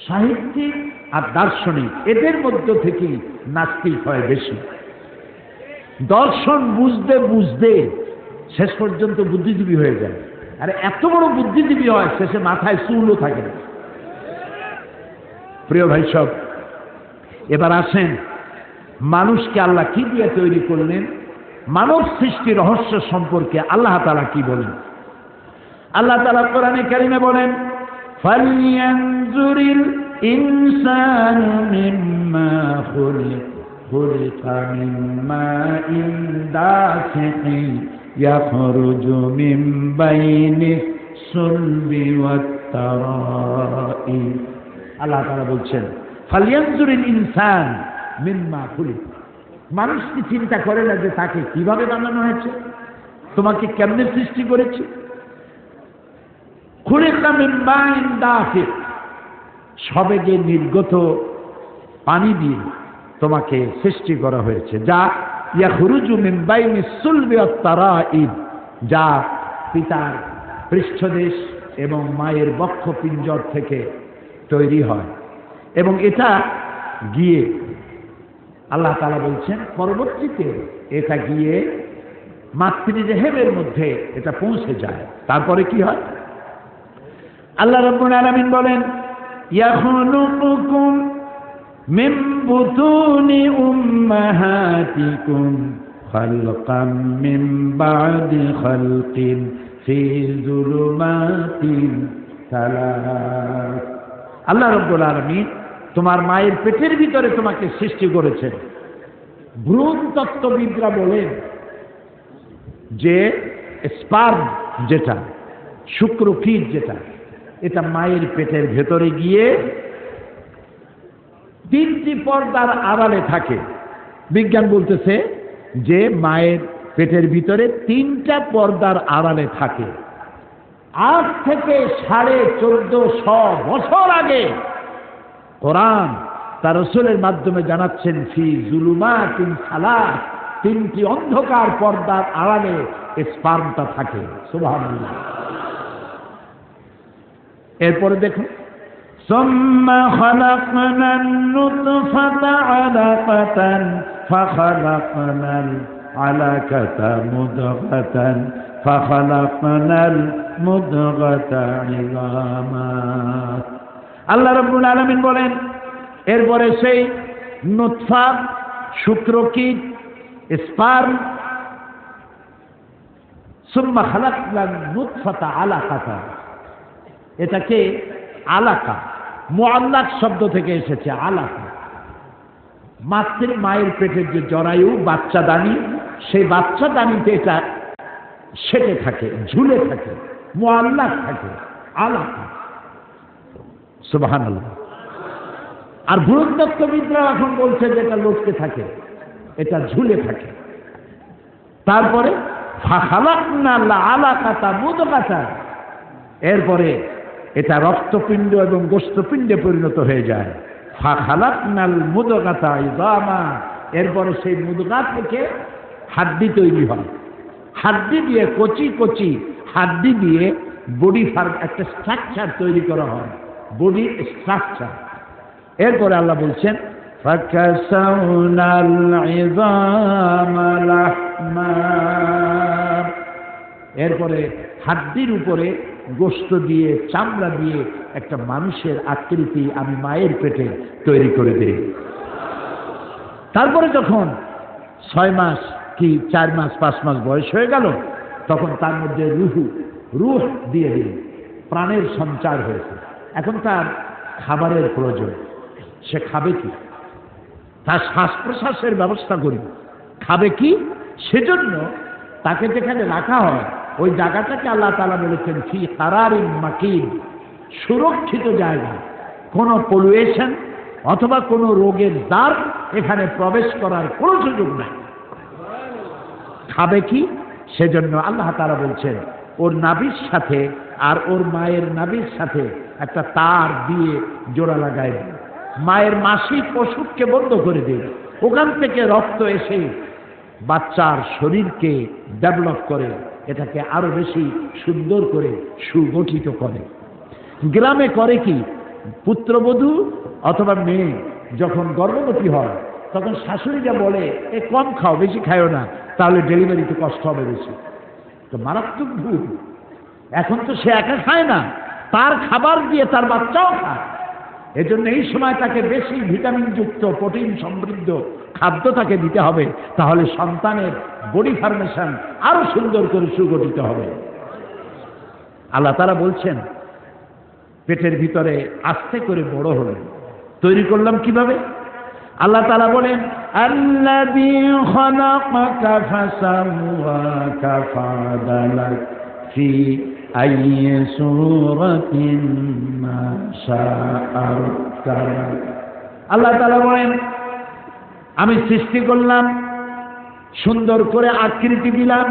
সাহিত্যিক আর দার্শনিক এদের মধ্য থেকেই নাস্তিক হয় বেশি। দর্শন বুঝতে বুঝতে শেষ পর্যন্ত বুদ্ধিজীবী হয়ে যায়। আর এত বড় বুদ্ধিজীবী হয় শেষে মাথায় চুলও থাকে না। প্রিয় ভাই সব, এবার আসেন মানুষকে আল্লাহ কি দিয়ে তৈরি করলেন, মানব সৃষ্টি রহস্য সম্পর্কে আল্লাহ তাআলা কি বলেন। আল্লাহ তাআলা কোরআনে কারিমে বলেন, ফালইয়ানজুরিল ইনসানু মিম্মা খুলিকা মিন মাইন দাফিকিন ইয়াখরুজু মিন বাইনিস সুলবি ওয়াত তারাইব। আল্লাহ তাআলা বলছেন, ফালইয়ানজুরিল ইনসান মিম্মা খুলিকা। মানুষ কি চিন্তা করে না যে তাকে কিভাবে বানানো হয়েছে, তোমাকে কেমনে সৃষ্টি করেছে? খুলিকা মিন মাইন দাফিক, সবেগে নির্গত পানি দিয়ে তোমাকে সৃষ্টি করা হয়েছে, যা ইয়াখরুজু মিন বাইনিস সুলবি ওয়াত তারাইব, যা পিতার পৃষ্ঠদেশ এবং মায়ের বক্ষপিঞ্জর থেকে তৈরি হয়। এবং এটা গিয়ে আল্লাহ তাআলা বলছেন পরবর্তীতে এটা গিয়ে মাতৃদেহের মধ্যে এটা পৌঁছে যায়। তারপরে কি হয়? আল্লাহ রাব্বুল আলামিন বলেন, ইয়াখলুকুকুম মিন বুতুনি উম্মাহাতিকুম খালকাম মিন বাদি খালকিন ফি যুলুমাতিন সালাস। আল্লাহ রাব্বুল আলামিন তোমার মায়ের পেটের ভিতরে তোমাকে সৃষ্টি করেছেন। ভ্রূণ তত্ত্ববিদরা বলেন যে স্পার্ম যেটা, শুক্রকীট যেটা, এটা মায়ের পেটের ভেতরে গিয়ে 3টি পর্দার আড়ালে থাকে। বিজ্ঞান বলতেছে যে মায়ের পেটের ভিতরে 3টা পর্দার আড়ালে থাকে। আজ থেকে 1450 বছর আগে কোরআন তার রাসূলের মাধ্যমে জানাচ্ছেন, ফি যুলুমাতিন সালাস, 3টি অন্ধকার পর্দার আড়ালে স্পার্মটা থাকে। সুবহানাল্লাহ। এরপরে দেখুন, সুম্মা খালাকনান নুতফাতা আলাকাতান ফাখালাকনাল আলাকাতা মুদগাতান ফাখালাকনাল মুদগাতা ইযামা। আল্লাহ রাব্বুল আলামিন বলেন, এরপরে সেই নুতফা, শুক্রকীট, স্পার্ম, সুম্মা খালাকনান নুতফাতা আলাকাতা, এটাকে আলাকা, মুআল্লাক শব্দ থেকে এসেছে আলাকা। মায়ের পেটের যে জরায়ু, বাচ্চাদানি, সেই বাচ্চাদানিতে এটা সেটে থাকে, ঝুলে থাকে, মুআল্লাক থাকে, আলাকা। সুবহানাল্লাহ। আর ভূতত্ত্ববিদরা এখন বলছে যে এটা লটকে থাকে, এটা ঝুলে থাকে। তারপরে ফাখালাকনাল আলাকাতা মুদগাতা, এরপরে এটা রক্তপিণ্ড এবং গোশতপিণ্ডে পরিণত হয়ে যায়। ফাখালাকনাল মুদগাতা ইযামা, এরপরে সেই মুদগা থেকে হাড্ডি তৈরি হয়। হাড্ডি দিয়ে কচি কচি হাড্ডি দিয়ে বডি একটা স্ট্রাকচার তৈরি করা হয়, বডি স্ট্রাকচার। এরপরে আল্লাহ বলছেন, ফাকাসাউনাল ইযামা লাহমা, এরপরে হাড্ডির উপরে গোশত দিয়ে, চামড়া দিয়ে একটা মানুষের আকৃতি আমি মায়ের পেটে তৈরি করে দেই। তারপরে যখন 6 মাস কি 4 মাস 5 মাস বয়স হয়ে গেল, তখন তার মধ্যে রূহ দিয়ে দিই, প্রাণের সঞ্চার হয়েছে। এখন তার খাবারের প্রয়োজন, সে খাবে কি? তার শ্বাস প্রশ্বাসের ব্যবস্থা করি, খাবে কি? সেজন্য তাকে যেখানে রাখা হয় ওই জায়গাটাকে আল্লাহ তাআলা বলেছেন ফি কারারিন মাকিন, সুরক্ষিত জায়গা। কোনো পলিউশন অথবা কোনো রোগের দ্বার এখানে প্রবেশ করার কোনো সুযোগ নাই। খাবে কি? সেজন্য আল্লাহ তাআলা বলছেন ওর নাভির সাথে আর ওর মায়ের নাভির সাথে একটা তার দিয়ে জোড়া লাগায় দিই, মায়ের মাসিক অসুখকে বন্ধ করে দিই, ওখান থেকে রক্ত এসে বাচ্চার শরীরকে ডেভেলপ করে, এটাকে আরো বেশি সুন্দর করে সুগঠিত করে। গ্রামে করে কি, পুত্রবধূ অথবা মেয়ে যখন গর্ভবতী হয় তখন শাশুড়িরা বলে এ কম খাও, বেশি খায়ও না, তাহলে ডেলিভারিতে কষ্ট হবে বেশি। তো মারাত্মক ভুল। এখন তো সে একা খায় না, তার খাবার দিয়ে তার বাচ্চাও খায়। এজন্য এই সময় তাকে বেশি ভিটামিনযুক্ত প্রোটিন সমৃদ্ধ খাদ্য তাকে দিতে হবে, তাহলে সন্তানের বডি ফরমেশন আরো সুন্দর করে সুগঠিত হবে। আল্লাহ তাআলা বলছেন পেটের ভিতরে আস্তে করে বড় হলেন, তৈরি করলাম কিভাবে? আল্লাহ তাআলা বলেন আল্লাযী খালাকাকা ফাসাওয়াকা ফাআদালাক ফি আইয়ি সূরাতিন মা শাআ রাক্কাবাক। আল্লাহ তাআলা বলেন আমি সৃষ্টি করলাম, সুন্দর করে আকৃতি দিলাম,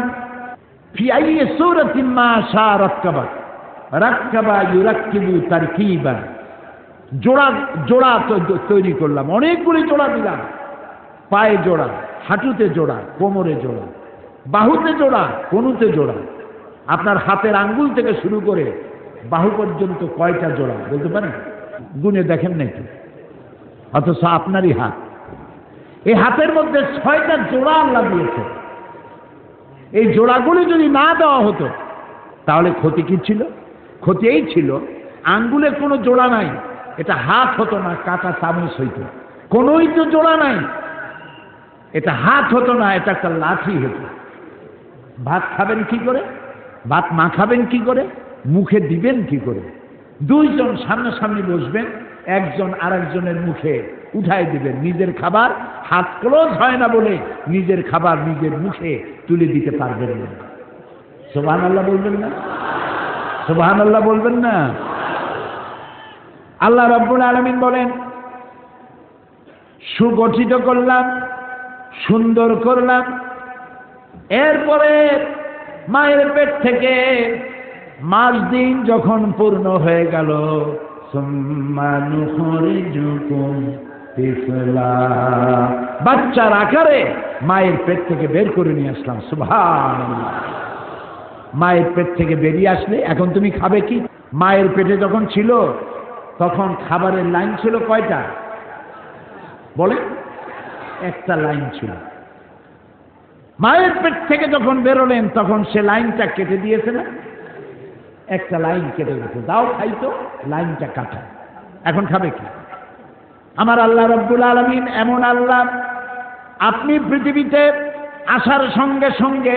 ফি আইয়ি সূরাতিন মা শাআ রাক্কাবাক। রাক্কাবা ইউরাক্কিবু তারকিবা, জোড়া জোড়া তৈরি করলাম, অনেকগুলি জোড়া দিলাম। পায়ে জোড়া, হাঁটুতে জোড়া, কোমরে জোড়া, বাহুতে জোড়া, কনুতে জোড়া। আপনার হাতের আঙ্গুল থেকে শুরু করে বাহু পর্যন্ত কয়টা জোড়া বলতে পারেন? গুনে দেখেন নাকি? অথচ আপনারই হাত, এই হাতের মধ্যে 6টা জোড়া আল্লাহ দিয়েছে। এই জোড়াগুলি যদি না দেওয়া হতো তাহলে ক্ষতি কি ছিল? ক্ষতি এই ছিল আঙ্গুলে কোনো জোড়া নাই, এটা হাত হতো না, কাটা চামচ হইত। কোনোই তো জোড়া নাই, এটা হাত হতো না, এটা একটা লাঠি হতো। ভাত খাবেন কি করে? ভাত মাখাবেন কি করে? মুখে দিবেন কি করে? দুইজন সামনাসামনি বসবেন, একজন আরেকজনের মুখে উঠাই দিবেন। নিজের খাবার হাত ক্লোজ হয় না বলে নিজের খাবার নিজের মুখে তুলে দিতে পারবেন না। সুবহানাল্লাহ বলবেন না? সুবহানাল্লাহ বলবেন না? আল্লাহ রাব্বুল আলামিন বলেন সুগঠিত করলাম, সুন্দর করলাম। এরপরে মায়ের পেট থেকে 5 দিন যখন পূর্ণ হয়ে গেল, সুম্মা নুখরিজুকুম তিফলা, বাচ্চার আকারে মায়ের পেট থেকে বের করে নিয়ে আসলাম। সুবহানাল্লাহ। মায়ের পেট থেকে বেরিয়ে আসলে এখন তুমি খাবে কি? মায়ের পেটে যখন ছিল তখন খাবারের লাইন ছিল কয়টা বলে? একটা লাইন ছিল। মায়ের পেট থেকে যখন বেরোলেন তখন সে লাইনটা কেটে দিয়েছে না? একটা লাইন কেটে গেছে, দাও খাইতো, লাইনটা কাটা। এখন খাবে কি? আমার আল্লাহ রাব্বুল আলামিন এমন আল্লাহ, আপনি পৃথিবীতে আসার সঙ্গে সঙ্গে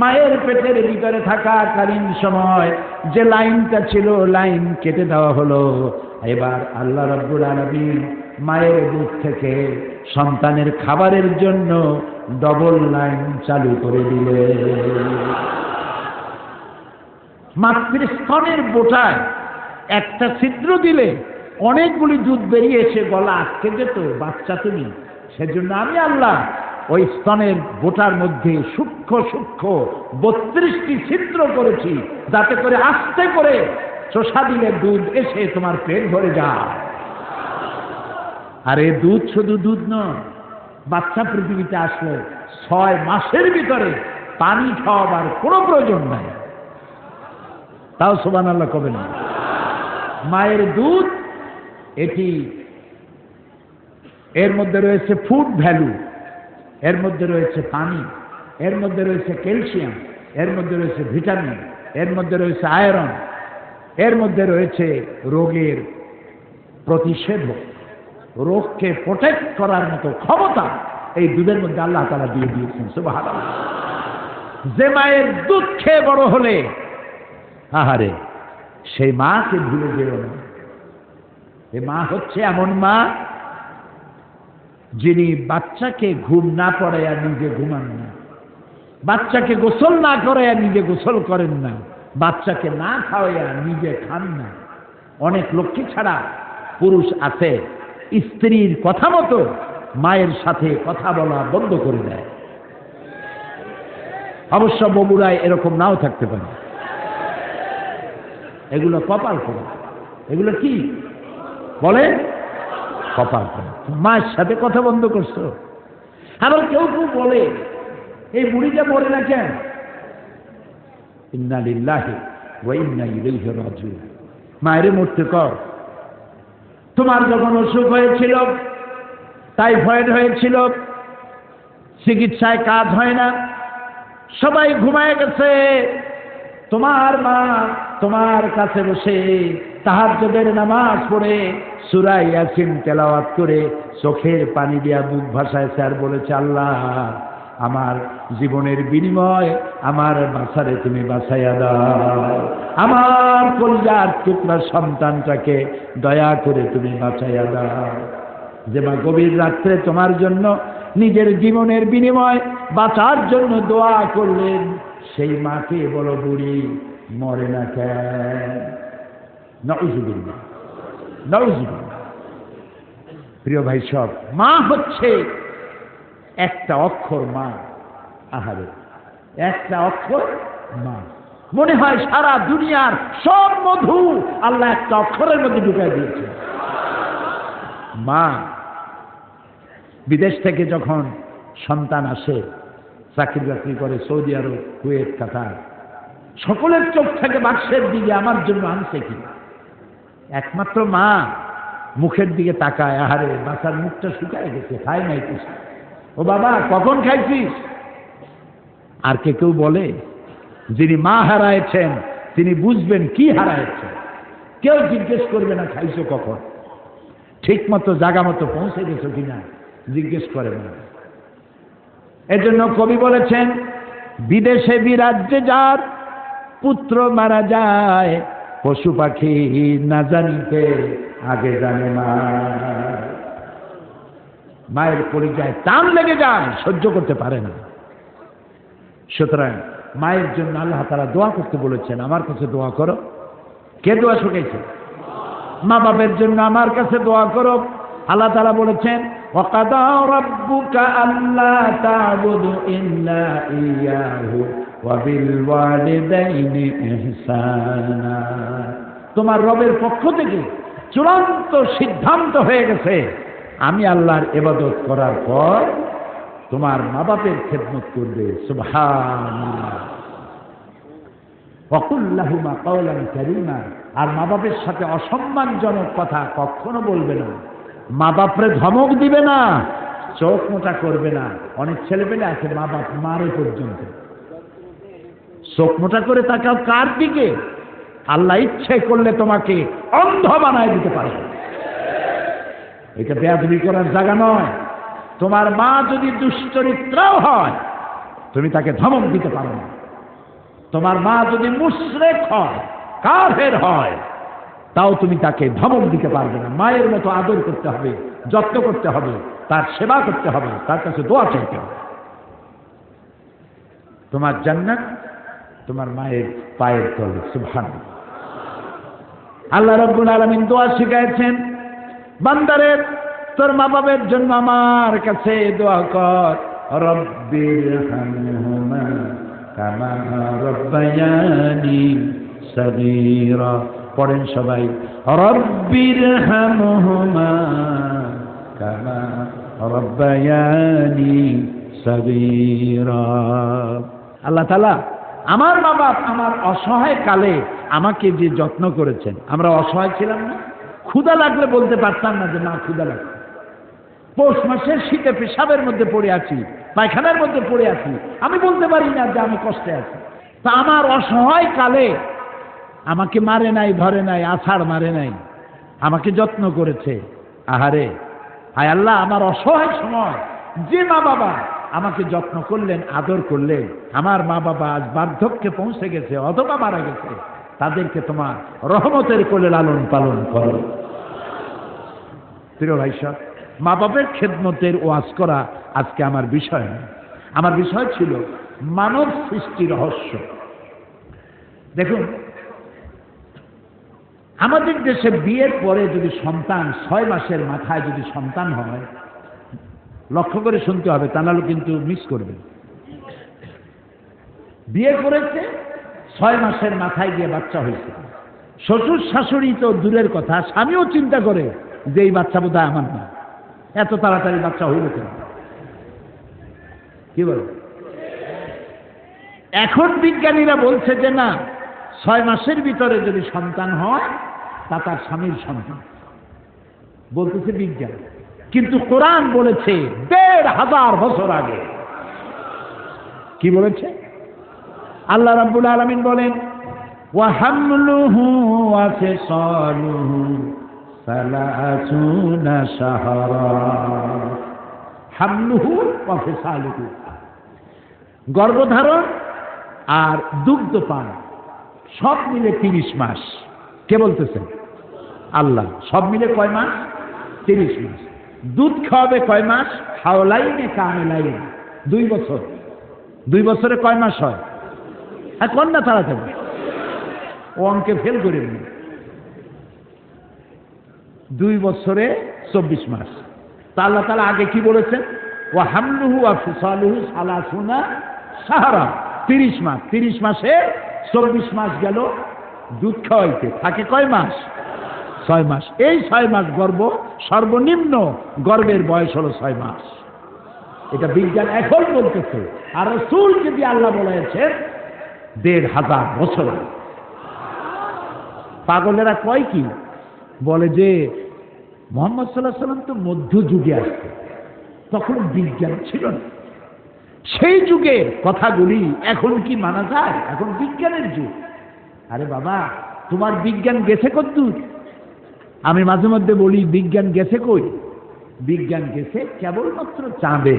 মায়ের পেটের ভিতরে থাকাকালীন সময় যে লাইনটা ছিল লাইন কেটে দেওয়া হলো। এবার আল্লাহ রাব্বুল আলামিন মায়ের দুধ থেকে সন্তানের খাবারের জন্য ডবল লাইন চালু করে দিলেন। মাতৃস্তনের বোটায় একটা ছিদ্র দিলে অনেকগুলি দুধ বেরিয়ে এসে গলা আটকে যেত, বাচ্চা তুমি। সেজন্য আমি আল্লাহ ওই স্তনের বোটার মধ্যে সূক্ষ্ম সূক্ষ্ম 32টি ছিদ্র করেছি, যাতে করে আস্তে করে চোষা দিলে দুধ এসে তোমার পেট ভরে যায়। আর এই দুধ শুধু দুধ নয়, বাচ্চা পৃথিবীতে আসলে 6 মাসের ভিতরে পানি খাওয়াবার কোনো প্রয়োজন নাই। তাও সুবহানাল্লাহ কবে না? মায়ের দুধ এটি, এর মধ্যে রয়েছে ফুড ভ্যালু, এর মধ্যে রয়েছে পানি, এর মধ্যে রয়েছে ক্যালসিয়াম, এর মধ্যে রয়েছে ভিটামিন, এর মধ্যে রয়েছে আয়রন, এর মধ্যে রয়েছে রোগের প্রতিষেধক, রোগকে প্রোটেক্ট করার মতো ক্ষমতা এই দুধের মধ্যে আল্লাহ তাআলা দিয়ে দিয়েছেন। সুবহানাল্লাহ। যে মায়ের দুধ খেয়ে বড় হলে, আহারে সেই মাকে ভুলে যেও না। এই মা হচ্ছে এমন মা যিনি বাচ্চাকে ঘুম না পড়াইয়া নিজে ঘুমান না, বাচ্চাকে গোসল না করাইয়া নিজে গোসল করেন না, বাচ্চাকে না খাওয়াইয়া নিজে খান না। অনেক লক্ষ্মী ছাড়া পুরুষ আছে স্ত্রীর কথা মতো মায়ের সাথে কথা বলা বন্ধ করে দেয়। অবশ্য বগুড়ায় এরকম নাও থাকতে পারে, এগুলো কপাল করে। এগুলো কি বলে? কপাল করে। মায়ের সাথে কথা বন্ধ করছো। আবার কেউ কেউ বলে এই বুড়িটা মরে না কেন? ইন্না লিল্লাহি ওয়া ইন্না ইলাইহি রাজিউন। মায়েরে মরতে কর, তোমার যখন অসুখ হয়েছিল, টাইফয়েড হয়েছিল, চিকিৎসায় কাজ হয় না, সবাই ঘুমায় গেছে, তোমার মা তোমার কাছে বসে তাহাজ্জুদের নামাজ পড়ে সূরা ইয়াসিন তেলাওয়াত করে চোখের পানি দিয়া বুক ভাসাইছে আর বলেছে, আল্লাহ আমার জীবনের বিনিময় আমার বাছারে তুমি বাঁচাইয়া দাও, আমার কলিজার টুকরা সন্তানটাকে দয়া করে তুমি বাঁচাইয়া দাও। যে মা গভীর রাত্রে তোমার জন্য নিজের জীবনের বিনিময় বাঁচার জন্য দোয়া করলেন, সেই মাকে বড় বুড়ি মরে না কেন? নাউযুবিল্লাহ, নাউযুবিল্লাহ। প্রিয় ভাই সব, মা হচ্ছে একটা অক্ষর মা। আহারে, একটা অক্ষর মা। মনে হয় সারা দুনিয়ার সব মধু আল্লাহ একটা অক্ষরের মধ্যে ঢুকাই দিয়েছে। মা। বিদেশ থেকে যখন সন্তান আসে, চাকরি বাকরি করে সৌদি আরব, কুয়েত, কাতার, সকলের চোখ থেকে বাক্সের দিকে আমার জন্য আনছে কি? একমাত্র মা মুখের দিকে তাকায়, আহারে বাচ্চার মুখটা শুকায় গেছে, খায় নাই কিছু। ও বাবা কখন খাইছিস? আর কেউ বলে? যিনি মা হারাইছেন তিনি বুঝবেন কি হারাইছেন। কেউ জিজ্ঞেস করবে না খাইছো কখন, ঠিক মতো জায়গা মতো পৌঁছে গেছো কিনা জিজ্ঞেস করে না। এজন্য কবি বলেছেন, বিদেশে বিরাজ্যে যার পুত্র মারা যায়, পশু পাখি না জানিতে আগে জানে মা। মায়ের কলিজায় টান লেগে যায়, সহ্য করতে পারে না। সুতরাং মায়ের জন্য আল্লাহ তাআলা দোয়া করতে বলেছেন, আমার কাছে দোয়া করো। কে দোয়া শুকাইছে? মা বাপের জন্য আমার কাছে দোয়া করো। আল্লাহ তাআলা বলেছেন, ওয়াকাদা রাব্বুকা আল্লা তা'বুদু ইল্লা ইয়াহু ওয়া বিল ওয়ালিদাইনি ইহসানা। তোমার রবের পক্ষ থেকে চূড়ান্ত সিদ্ধান্ত হয়ে গেছে, আমি আল্লাহর ইবাদত করার পর তোমার মা বাপের খেদমত করবে। সুবহানাল্লাহ। ওয়াকুল লাহুমা কাওলান কারীমা। আর মা বাপের সাথে অসম্মানজনক কথা কখনো বলবে না। মা বাপরে ধমক দিবে না, চোখ মোটা করবে না। অনেক ছেলেপেলে আছে মা বাপ মারে পর্যন্ত। চোখ মোটা করে তাকাও কার দিকে? আল্লাহ ইচ্ছে করলে তোমাকে অন্ধ বানায় দিতে পারে। এটা বেয়াদবি করার জায়গা নয়। তোমার মা যদি দুশ্চরিত্রও হয়, তুমি তাকে ধমক দিতে পারো না। তোমার মা যদি মুশরিক হয়, কাফের হয়, তাও তুমি তাকে ধমক দিতে পারবে না। মায়ের মতো আদর করতে হবে, যত্ন করতে হবে, তার সেবা করতে হবে, তার কাছে দোয়া চাইতে হবে। তোমার জান্নাত তোমার মায়ের পায়ের তলে। সুবহানাল্লাহ। আল্লাহ রাব্বুল আলামিন দোয়া শিখাইছেন, বান্দারে তোর মা বাবার জন্য আমার কাছে দোয়া কর। রব্বিরহামহুমা কামা রাব্বায়ানি সগীরা। পড়েন সবাই, রব্বিরহামহুমা কামা রাব্বায়ানি সগীরা। আল্লাহ তাআলা আমার মা বাপ আমার অসহায় কালে আমাকে যে যত্ন করেছেন। আমরা অসহায় ছিলাম না, ক্ষুধা লাগলে বলতে পারতাম না যে মা ক্ষুধা লাগবে। পৌষ মাসের শীতে পেশাবের মধ্যে পড়ে আছি, পায়খানার মধ্যে পড়ে আছি, আমি বলতে পারি না যে আমি কষ্টে আছি। তা আমার অসহায় কালে আমাকে মারে নাই, ধরে নাই, আছাড় মারে নাই, আমাকে যত্ন করেছে। আহারে, হায় আল্লাহ, আমার অসহায় সময় যে মা বাবা আমাকে যত্ন করলেন, আদর করলেন, আমার মা বাবা আজ বার্ধক্যে পৌঁছে গেছে অথবা মারা গেছে, তাদেরকে তোমার রহমতের কোলে লালন পালন করো। প্রিয় ভাই সব, মা বাপের খেদমতের ওয়াজ করা আজকে আমার বিষয় নয়। আমার বিষয় ছিল মানব সৃষ্টি রহস্য। দেখুন, আমাদের দেশে বিয়ের পরে যদি সন্তান 6 মাসের মাথায় যদি সন্তান হয়, লক্ষ্য করে শুনতে হবে, তা নাহলে কিন্তু মিস করবেন। বিয়ে করেছে, 6 মাসের মাথায় গিয়ে বাচ্চা হয়েছে। শ্বশুর শাশুড়ি তো দূরের কথা, স্বামীও চিন্তা করে যে এই বাচ্চা বোধহয় আমার না, এত তাড়াতাড়ি বাচ্চা হইল কেন? কি বল? এখন বিজ্ঞানীরা বলছে যে না, 6 মাসের ভিতরে যদি সন্তান হয় তা তার স্বামীর সন্তান। বলতেছে বিজ্ঞান, কিন্তু কোরআন বলেছে ১৫০০ বছর আগে। কি বলেছে? আল্লাহ রাব্বুল আলামিন বলেন, ওয়া হামলুহু ওয়া ফিসালুহু সালাসুনা শাহরা। হামলুহু ওয়া ফিসালুহু, গর্ভধারণ আর দুগ্ধপান সব মিলে ৩০ মাস। কে বলতেছেন? আল্লাহ। সব মিলে কয় মাস? ৩০ মাস। দুধ খাওয়াবে কয় মাস? হাওলাইনে কামিলাইন, ২ বছর। ২ বছরে কয় মাস হয়? আর কন্যা তাড়াতাড়ি, ও অঙ্কে ফেল করে নি। ২ বছরে ২৪ মাস। তা আল্লাহ তাআলা আগে কি বলেছেন? ওয়া হামলুহু ওয়া ফিসালুহু সালাসুনা শাহরা, ৩০ মাস। ৩০ মাসে ২৪ মাস গেল দুধ খাওয়াইতে, থাকে কয় মাস? ৬ মাস। এই ৬ মাস গর্ভ, সর্বনিম্ন গর্ভের বয়স হলো ৬ মাস। এটা বিজ্ঞান এখন বলতেছে, আর রাসূল যদি আল্লাহ বলেছেন ১৫০০ বছর। পাগলেরা কয় কি? বলে যে মুহাম্মদ সাল্লাল্লাহু আলাইহি ওয়াসাল্লাম তো মধ্যযুগে আসছে, তখন বিজ্ঞান ছিল না। সেই যুগের কথাগুলি এখন কি মানা যায়? এখন বিজ্ঞানের যুগ। আরে বাবা, তোমার বিজ্ঞান গেছে কদ্দূর? আমি মাঝে মধ্যে বলি, বিজ্ঞান গেছে কই? বিজ্ঞান গেছে কেবলমাত্র চাঁদে,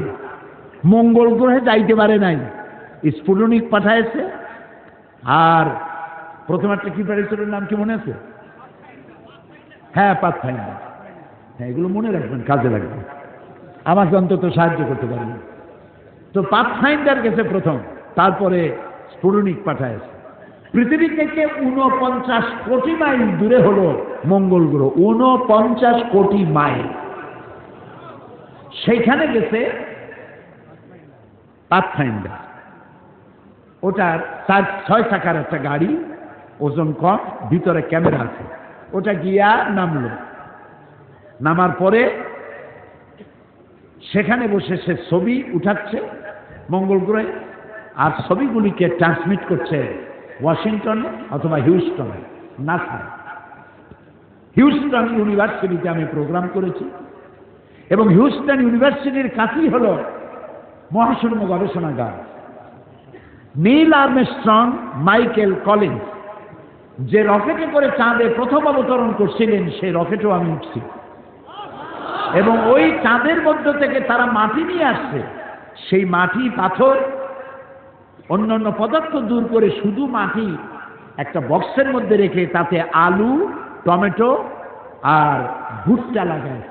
মঙ্গল গ্রহে যাইতে পারে নাই। স্ফুটনিক পাঠাইছে, আর প্রথম একটা কি পাঠিয়েছিল, নাম কি মনে আছে? হ্যাঁ, পাথফাইন্ডার। হ্যাঁ, এগুলো মনে রাখবেন, কাজে লাগবে, আমাকে অন্তত সাহায্য করতে পারবেন। তো পাথফাইন্ডার গেছে প্রথম, তারপরে স্ফুটনিক পাঠাইছে। পৃথিবী থেকে ৪৯ কোটি মাইল দূরে হলো মঙ্গল গ্রহ, ৪৯ কোটি মাইল। সেইখানে গেছে পাথফাইন্ডার। ওটার ৬ চাকার একটা গাড়ি, ওজন কম, ভিতরে ক্যামেরা আছে। ওটা গিয়া নামলো, নামার পরে সেখানে বসে সে ছবি উঠাচ্ছে মঙ্গল গ্রহে, আর ছবিগুলিকে ট্রান্সমিট করছে ওয়াশিংটনে অথবা হিউস্টনে, নাসা। হিউস্টন ইউনিভার্সিটিতে আমি প্রোগ্রাম করেছি, এবং হিউস্টন ইউনিভার্সিটির কাছেই হল মহাশূন্য গবেষণাগার। নীল আর্মস্ট্রং, মাইকেল কলিন্স যে রকেটে করে চাঁদে প্রথম অবতরণ করছিলেন, সেই রকেটও আমি উঠছি, এবং ওই চাঁদের মধ্য থেকে তারা মাটি নিয়ে আসছে। সেই মাটি, পাথর, অন্যান্য পদার্থ দূর করে শুধু মাটি একটা বক্সের মধ্যে রেখে তাতে আলু, টমেটো আর ভুট্টা লাগায়।